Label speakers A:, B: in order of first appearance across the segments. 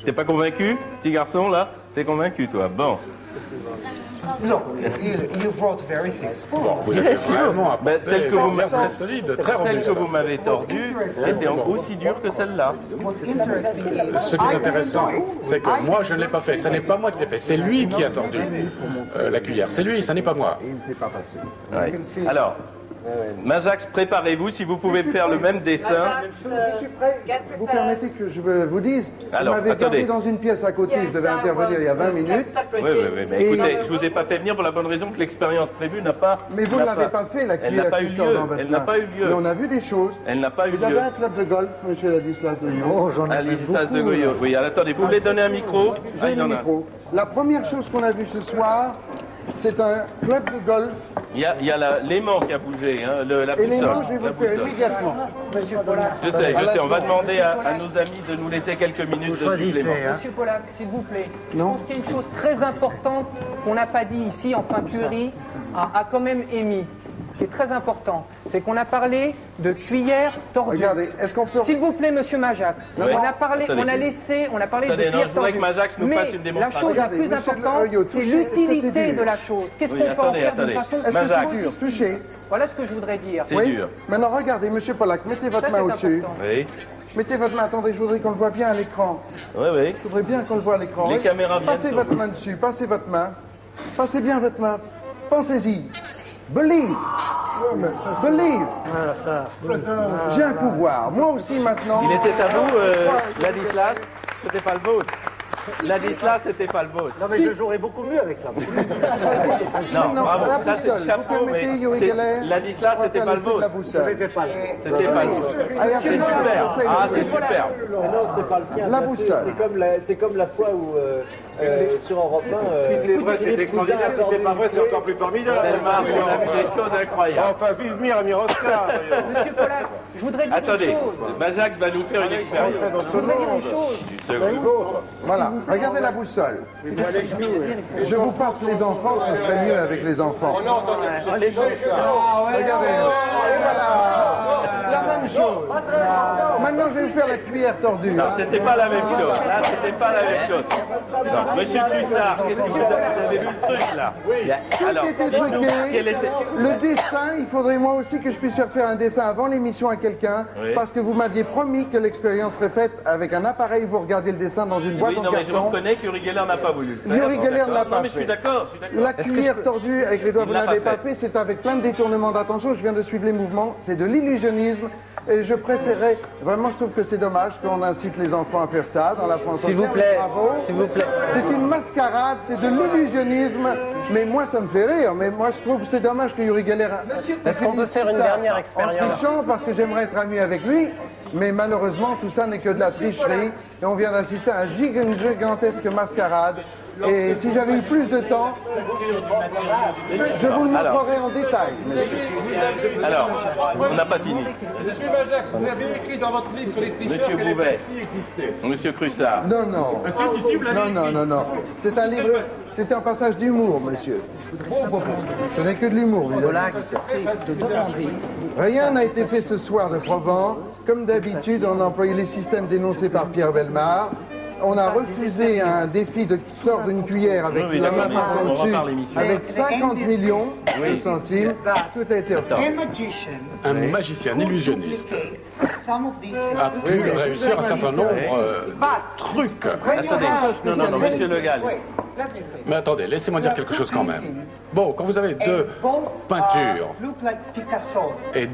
A: T'es pas convaincu, petit garçon, là? T'es convaincu, toi? Bon.
B: Look, you brought very thick spoons.
C: Bon, vous avez vraiment apporté
A: celle que vous m'avez
C: très solide, très
A: Celle
C: robuste.
A: que vous m'avez tordue était aussi dure que celle-là.
B: What's interesting is,
C: Ce qui est intéressant, c'est que moi, je ne l'ai pas fait. Ce n'est pas moi qui l'ai fait. C'est lui qui a tordu la cuillère. C'est lui, ce n'est pas moi.
D: Et il ne fait pas passer.
A: Ouais. Alors, Majax, préparez-vous si vous pouvez faire le même dessin.
D: Je suis prêt. Vous permettez que je vous dise,
A: Alors,
D: vous m'avez
A: attendez.
D: gardé dans une pièce à côté, je devais intervenir il y a 20 minutes.
A: Oui, mais écoutez, je vous ai pas fait venir pour la bonne raison que l'expérience prévue n'a pas...
D: Mais vous ne l'avez pas fait, la
A: Elle n'a
D: cuillère
A: pas eu
D: qui sort
A: lieu.
D: dans votre
A: Elle n'a
D: main.
A: pas eu lieu.
D: Mais on a vu des choses.
A: Elle n'a pas eu
D: Vous avez
A: lieu.
D: un club de golf, monsieur Ladislas de Lyon.
E: Oh, j'en ai
A: Allez,
E: beaucoup.
A: Ladislas de Goyot. Oui, alors, attendez, vous voulez donner un micro?
D: J'ai le micro. La première chose qu'on a vue ce soir, c'est un club de golf.
A: Il y a l'aimant qui a bougé, hein, la
D: Et les
A: boussole.
D: mains, je vais vous
A: La
D: le faire
A: boussole.
D: immédiatement.
A: Je sais, on va demander à nos amis de nous laisser quelques minutes de
E: choisissez,
A: supplément.
E: hein.
F: Monsieur Pollack, s'il vous plaît, je
D: Non.
F: pense qu'il y a une chose très importante qu'on n'a pas dit ici, enfin Curie a quand même émis. Ce qui est très important, c'est qu'on a parlé de cuillère tordue.
D: Regardez, est-ce qu'on peut...
F: S'il vous plaît, monsieur Majax,
A: Oui.
F: on a parlé,
A: Attendez.
F: on a parlé
A: Attendez,
F: de
A: non,
F: cuillère
A: je voudrais
F: tordue.
A: que Majax nous
F: Mais
A: fasse une
F: la
A: démonstration.
F: chose la
D: Regardez,
F: plus
D: monsieur
F: importante,
D: Leroyot,
F: c'est
D: touchez, est-ce que c'est
F: l'utilité
D: dur?
F: de la chose. Qu'est-ce
A: Oui,
F: qu'on peut en
A: attendez,
F: faire d'une
A: attendez.
F: façon
D: Est-ce que
A: Majax.
D: c'est dur? Touchez.
F: Voilà ce que je voudrais dire.
A: C'est
D: Oui.
A: dur.
D: Maintenant, regardez, monsieur Pollack, mettez votre
F: Ça,
D: main
F: c'est
D: au-dessus.
F: important.
A: Oui,
D: Mettez votre main, attendez, je voudrais qu'on le voit bien à l'écran.
A: oui.
D: Je voudrais bien qu'on le voit à l'écran.
A: Les
D: Oui.
A: caméras viennent
D: Passez
A: tourner.
D: votre main dessus, passez votre main. Passez bien votre main. Pensez-y. Believe. Believe. J'ai un pouvoir. Moi aussi maintenant.
A: Il était à vous, Ladislas? C'était pas le vôtre. Ladislas, c'était pas le vôtre.
E: Non, mais je jouerais beaucoup mieux avec ça.
A: Non,
D: Non,
A: bravo.
D: la
A: Ça, c'est
D: boussole.
A: chapeau,
D: Vous permettez,
A: mais
D: Yuri
A: c'est-
D: Geller?
A: Ladislas,
D: On va
A: c'était
D: faire
A: pas le
D: l'essai de la
A: vôtre.
D: boussole.
A: C'était pas le vôtre.
D: Allez,
A: C'est super. Ah, c'est super.
G: Mais non, c'est pas le sien.
D: La
G: bien sûr.
D: boussole.
G: C'est comme la fois où, sur Europe 1...
H: Si c'est vrai, c'est extraordinaire. Si c'est pas vrai, c'est encore plus formidable.
A: Delmar, on a vu des choses incroyables.
H: Enfin, vive Miramir Oscar.
F: Monsieur Pollack, je voudrais dire
A: Attendez,
F: une chose.
A: Majax va nous faire une expérience.
F: Je voudrais dire une chose.
A: Une seconde.
D: Voilà, regardez la boussole. Je vous passe les enfants, ce serait mieux avec les enfants.
H: Non, ça c'est léger, ça.
D: Regardez. Et voilà. La même chose. Maintenant, je vais vous faire la cuillère tordue.
A: Non, c'était pas la même chose. Là, c'était pas la même chose. Non, monsieur Cuissard, qu'est-ce que vous avez vu le truc là?
D: Tout était
A: dites-nous, quel
D: truqué.
A: était...
D: Le dessin, il faudrait moi aussi que je puisse faire un dessin avant l'émission à quelqu'un,
A: Oui.
D: parce que vous m'aviez promis que l'expérience serait faite avec un appareil, vous regardez le dessin dans une boîte
A: Oui,
D: en
A: non, mais je
D: carton.
A: reconnais que Yuri Geller n'a pas voulu le faire.
D: Yuri Geller
A: D'accord.
D: n'a pas
A: Non, mais je suis
D: fait.
A: d'accord, je suis d'accord.
D: La cuillère tordue avec les doigts,
A: Il
D: vous
A: l'a
D: l'avez
A: pas
D: pas fait, c'est avec plein de détournements d'attention, je viens de suivre les mouvements, c'est de l'illusionnisme, et je préférais, vraiment je trouve que c'est dommage qu'on incite les enfants à faire ça dans la France
E: S'il vous
D: entière,
E: plaît,
D: bravo.
E: s'il vous plaît.
D: C'est une mascarade, c'est de l'illusionnisme, mais moi ça me fait rire, mais moi je trouve que c'est dommage que Yuri Geller...
E: Est-ce qu'on peut faire une dernière expérience?
D: En trichant, parce que j'aimerais être ami avec lui, mais malheureusement tout ça n'est que de la tricherie, et on vient d'assister à une gigantesque mascarade. Et si j'avais eu plus de temps, je vous le montrerai en détail, monsieur.
A: Alors, on n'a pas fini.
I: Monsieur Majax, vous avez écrit dans votre livre sur les tricheurs
A: Monsieur
I: que les
A: Bouvet.
I: taxis existaient.
A: Monsieur Crussard.
D: Non, non.
I: Si, vous l'avez
D: Non, non,
I: écrit.
D: non, non. C'est un livre, c'est un passage d'humour, monsieur. Ce n'est que de l'humour, vous avez.
F: Pollack, c'est de demander.
D: Rien n'a été fait ce soir de probant. Comme d'habitude, on a employé les systèmes dénoncés par Pierre Bellemare. On a refusé un défi de tordre une cuillère avec
A: Oui,
D: la
A: d'accord,
D: main
A: mais
D: passant
A: on
D: dessus,
A: repart l'émission.
D: avec 50 millions de centimes. Tout a été refait.
C: Un magicien illusionniste a pu
D: Oui, mais
C: réussir un certain nombre de trucs.
A: Attendez, non, monsieur Le Gall.
C: Mais attendez, laissez-moi dire quelque chose quand même. Bon, quand vous avez deux peintures et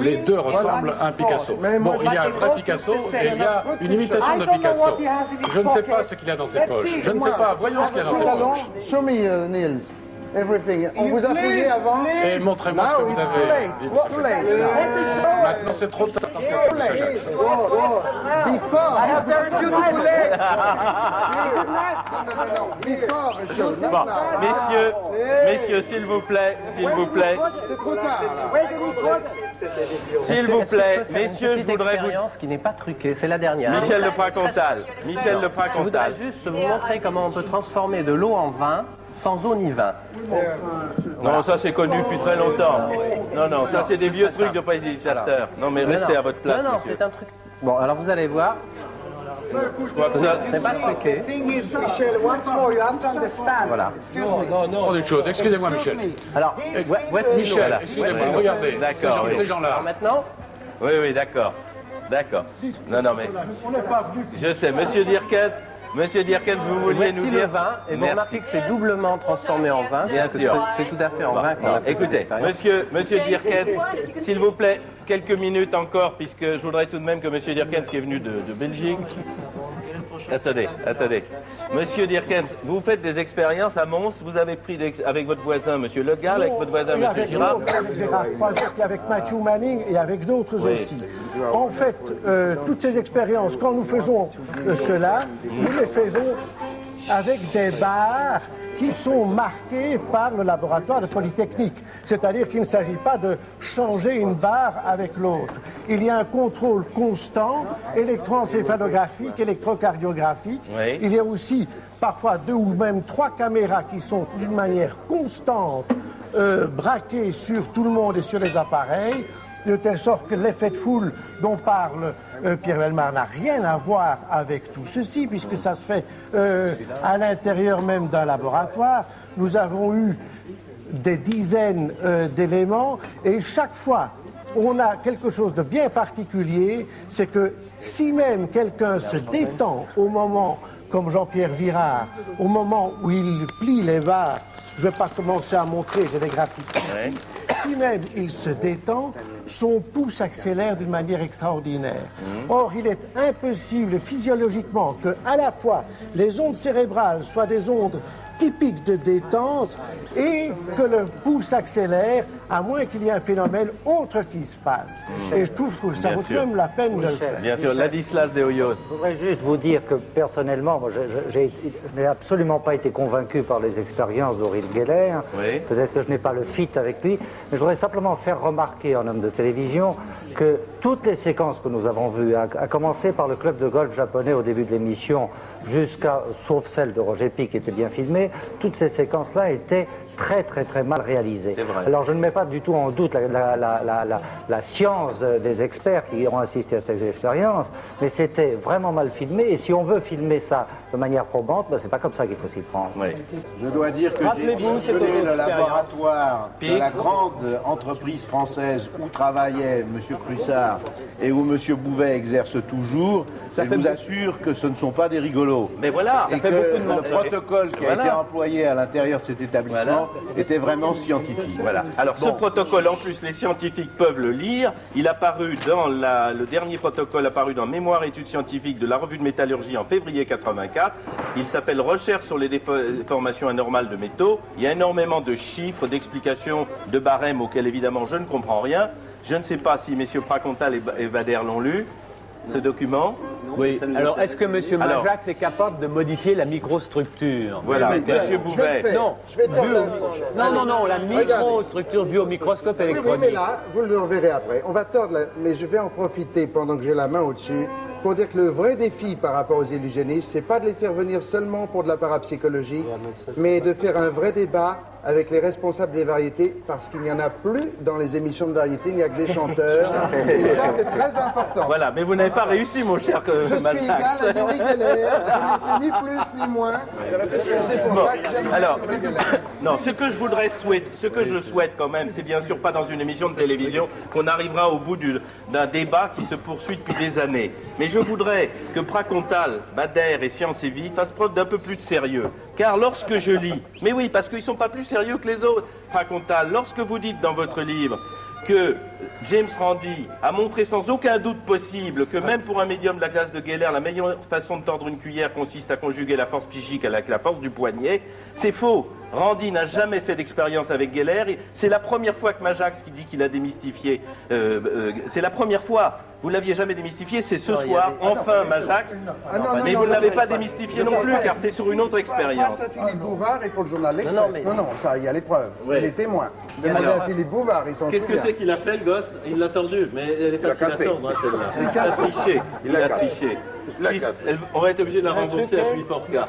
C: les deux ressemblent à un Picasso.
D: Mais moi,
C: Bon, il y a un vrai Picasso et il y a une imitation de Picasso. Je ne sais pas ce qu'il y a dans ses poches. Je ne sais pas. Voyons ce qu'il y a dans ses poches.
D: Show me, Niels. Everything. On vous a fouillé avant.
C: Et montrez-moi ce que
D: Now
C: vous
D: it's too
C: avez.
D: late. It's too late now.
C: Maintenant, c'est trop tard, monsieur Jackson.
D: Before.
B: I have very beautiful legs.
D: Before the show. Not
A: Bon,
D: now.
A: messieurs, s'il vous plaît, s'il vous plaît,
D: C'est trop tard. là.
A: s'il vous plaît, messieurs, je
E: Une
A: voudrais vous...
E: expérience qui n'est pas truquée, c'est la dernière.
A: Michel Leprince-Comtal, Michel
E: Je voudrais
A: Leprince-Comtal.
E: juste vous montrer comment on peut transformer de l'eau en vin sans eau ni vin.
A: Non, ça c'est connu depuis très longtemps. Non, non, ça c'est des vieux trucs de prédicateur. Non, mais restez à votre place,
E: Non, non,
A: monsieur.
E: c'est un truc... Bon, alors vous allez voir.
A: Je crois que ça...
E: C'est pas truqué.
B: Michel, once more, you have to understand.
E: Voilà.
C: Attendez une chose, excusez-moi Michel.
E: Alors, voici
C: Michel,
E: voilà.
C: excusez-moi, regardez,
A: D'accord,
C: ces gens-là.
E: Alors maintenant,
A: Oui, oui, d'accord. D'accord. Non, non, mais... Je sais, Monsieur Dirkens, vous vouliez
E: voici
A: nous
E: le
A: dire...
E: vin. Et vous
A: Merci.
E: remarquez que c'est doublement transformé en vin.
A: Bien
E: parce que
A: sûr.
E: C'est tout à fait en vin qu'on a fait cette
A: Écoutez,
E: expérience.
A: Monsieur Dirkens, s'il vous plaît, quelques minutes encore, puisque je voudrais tout de même que Monsieur Dirkens, qui est venu de Belgique... Attendez. Monsieur Dirkens, vous faites des expériences à Mons, vous avez pris avec votre voisin, Monsieur Le Gall, avec votre voisin, Monsieur Girard.
J: Avec Gérard Croisette et avec Matthew Manning et avec d'autres aussi. En fait, toutes ces expériences, quand nous faisons cela, nous les faisons avec des bars qui sont marqués par le laboratoire de Polytechnique. C'est-à-dire qu'il ne s'agit pas de changer une barre avec l'autre. Il y a un contrôle constant, électroencéphalographique, électrocardiographique.
A: Oui.
J: Il y a aussi parfois 2 ou même 3 caméras qui sont d'une manière constante braquées sur tout le monde et sur les appareils, de telle sorte que l'effet de foule dont parle Pierre Bellemare n'a rien à voir avec tout ceci, puisque ça se fait à l'intérieur même d'un laboratoire. Nous avons eu des dizaines d'éléments, et chaque fois, on a quelque chose de bien particulier, c'est que si même quelqu'un se détend au moment, comme Jean-Pierre Girard, au moment où il plie les barres, je ne vais pas commencer à montrer, j'ai des graphiques ici, si même il se détend, son pouls s'accélère d'une manière extraordinaire. Or, il est impossible physiologiquement que, à la fois, les ondes cérébrales soient des ondes typiques de détente et que le pouls s'accélère, à moins qu'il y ait un phénomène autre qui se passe. Et je trouve que ça
A: Bien
J: vaut
A: sûr.
J: même la peine de le faire.
A: Bien sûr, Ladislas de Hoyos.
G: Je voudrais juste vous dire que personnellement, moi, je n'ai absolument pas été convaincu par les expériences d'Aurel Geller.
A: Oui.
G: Peut-être que je n'ai pas le fit avec lui, mais je voudrais simplement faire remarquer en homme de télévision que toutes les séquences que nous avons vues, à commencer par le club de golf japonais au début de l'émission, sauf celle de Roger Pic qui était bien filmée, toutes ces séquences-là étaient très mal réalisées.
A: C'est vrai.
G: Alors je ne mets pas du tout en doute la science des experts qui ont assisté à ces expériences, mais c'était vraiment mal filmé, et si on veut filmer ça de manière probante, ben, c'est pas comme ça qu'il faut s'y prendre.
A: Oui.
H: Je dois dire que j'ai
E: Rappelez-vous, c'était
H: visionné
E: une
H: le
E: expérience.
H: laboratoire de
A: Pic.
H: la grande entreprise française où travaillait M. Crussard et où M. Bouvet exerce toujours. Et je vous assure que ce ne sont pas des rigolos.
A: Mais voilà,
H: Et que le protocole qui a
A: Voilà.
H: été employé à l'intérieur de cet établissement était vraiment scientifique.
A: Voilà. Alors ce protocole, en plus, les scientifiques peuvent le lire. Il a paru dans le dernier protocole apparu dans Mémoire et études scientifiques de la revue de métallurgie en février 84. Il s'appelle Recherche sur les déformations anormales de métaux. Il y a énormément de chiffres, d'explications, de barèmes auxquels évidemment je ne comprends rien. Je ne sais pas si messieurs Pracontal et Vader l'ont lu, ce document.
K: Oui. Alors, est-ce que M.
A: Alors-
K: Majax est capable de modifier la microstructure?
A: Voilà,
D: Oui,
A: monsieur
D: je vais
A: Bouvet.
D: le faire.
K: Non.
D: Je vais tordre
K: Non, la
D: Regardez.
K: microstructure vue au microscope
D: Oui,
K: électronique.
D: mais là, vous le reverrez après. On va tordre, mais je vais en profiter pendant que j'ai la main au-dessus pour dire que le vrai défi par rapport aux illusionnistes, c'est pas de les faire venir seulement pour de la parapsychologie, mais de faire un vrai débat avec les responsables des variétés, parce qu'il n'y en a plus dans les émissions de variété, il n'y a que des chanteurs. Et ça, c'est très important.
A: Voilà, mais vous n'avez pas réussi, mon cher
D: Je suis égal
A: Maltax.
D: à Yuri Geller, je n'ai fait ni plus ni moins. C'est pour
A: Bon,
D: ça que j'aime
A: alors,
D: Yuri Geller.
A: non, ce que je souhaite quand même, c'est bien sûr pas dans une émission de télévision qu'on arrivera au bout d'un débat qui se poursuit depuis des années. Mais je voudrais que Pracontal, Bader et Science et Vie fassent preuve d'un peu plus de sérieux. Car lorsque je lis, mais oui, parce qu'ils ne sont pas plus sérieux que les autres, Pracontal, lorsque vous dites dans votre livre que James Randi a montré sans aucun doute possible que même pour un médium de la classe de Geller, la meilleure façon de tordre une cuillère consiste à conjuguer la force psychique avec la force du poignet, c'est faux. Randi n'a jamais fait d'expérience avec Geller. C'est la première fois que Majax qui dit qu'il a démystifié. C'est la première fois. Vous l'aviez jamais démystifié, c'est ce soir, enfin Majax. Mais vous ne l'avez pas démystifié non plus, car c'est sur une autre expérience.
D: Face à Philippe Bouvard et pour le journal L'Express. Non, ça, il y a les preuves.
A: Oui.
D: Les témoins. Demandez
A: Alors,
D: à Philippe Bouvard, il s'en souvient.
I: Qu'est-ce que c'est qu'il a fait, le gosse? Il l'a tordu, mais elle est facile à tordre, hein, celle-là.
A: Il a triché. Il a triché. On va être obligé de la rembourser à Puy-Forca.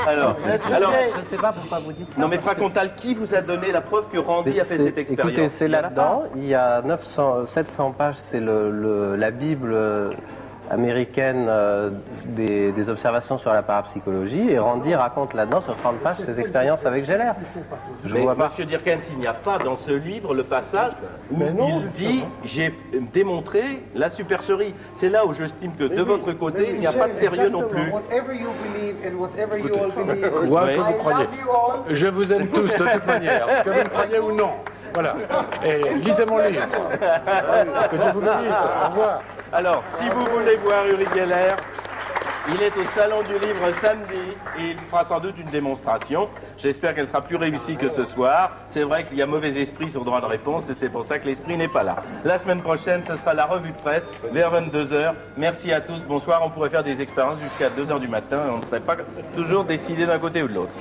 A: Alors,
E: Je ne sais pas pourquoi vous dites ça.
A: non mais Pracontal, qui vous a donné la preuve que Randi a fait cette expérience?
E: Écoutez, c'est là-dedans. Il y a 700 pages, c'est la Bible américaine des observations sur la parapsychologie, et Randi raconte là-dedans sur 30 pages ses expériences avec Geller. Je vois pas.
A: Monsieur Dirkens, il n'y a pas dans ce livre le passage où il dit « j'ai démontré la supercherie ». C'est là où j'estime que de votre côté, il n'y a pas de sérieux non plus.
C: Quoi que vous croyez. Je vous aime tous de toute manière, que vous le croyez ou non. Voilà. Et lisez mon livre. Que Dieu vous bénisse. Au revoir.
A: Alors, si vous voulez voir Uri Geller, il est au Salon du Livre samedi et il fera sans doute une démonstration. J'espère qu'elle sera plus réussie que ce soir. C'est vrai qu'il y a mauvais esprit sur droit de réponse et c'est pour ça que l'esprit n'est pas là. La semaine prochaine, ce sera la revue de presse vers 22h. Merci à tous. Bonsoir. On pourrait faire des expériences jusqu'à 2h du matin. On ne serait pas toujours décidé d'un côté ou de l'autre.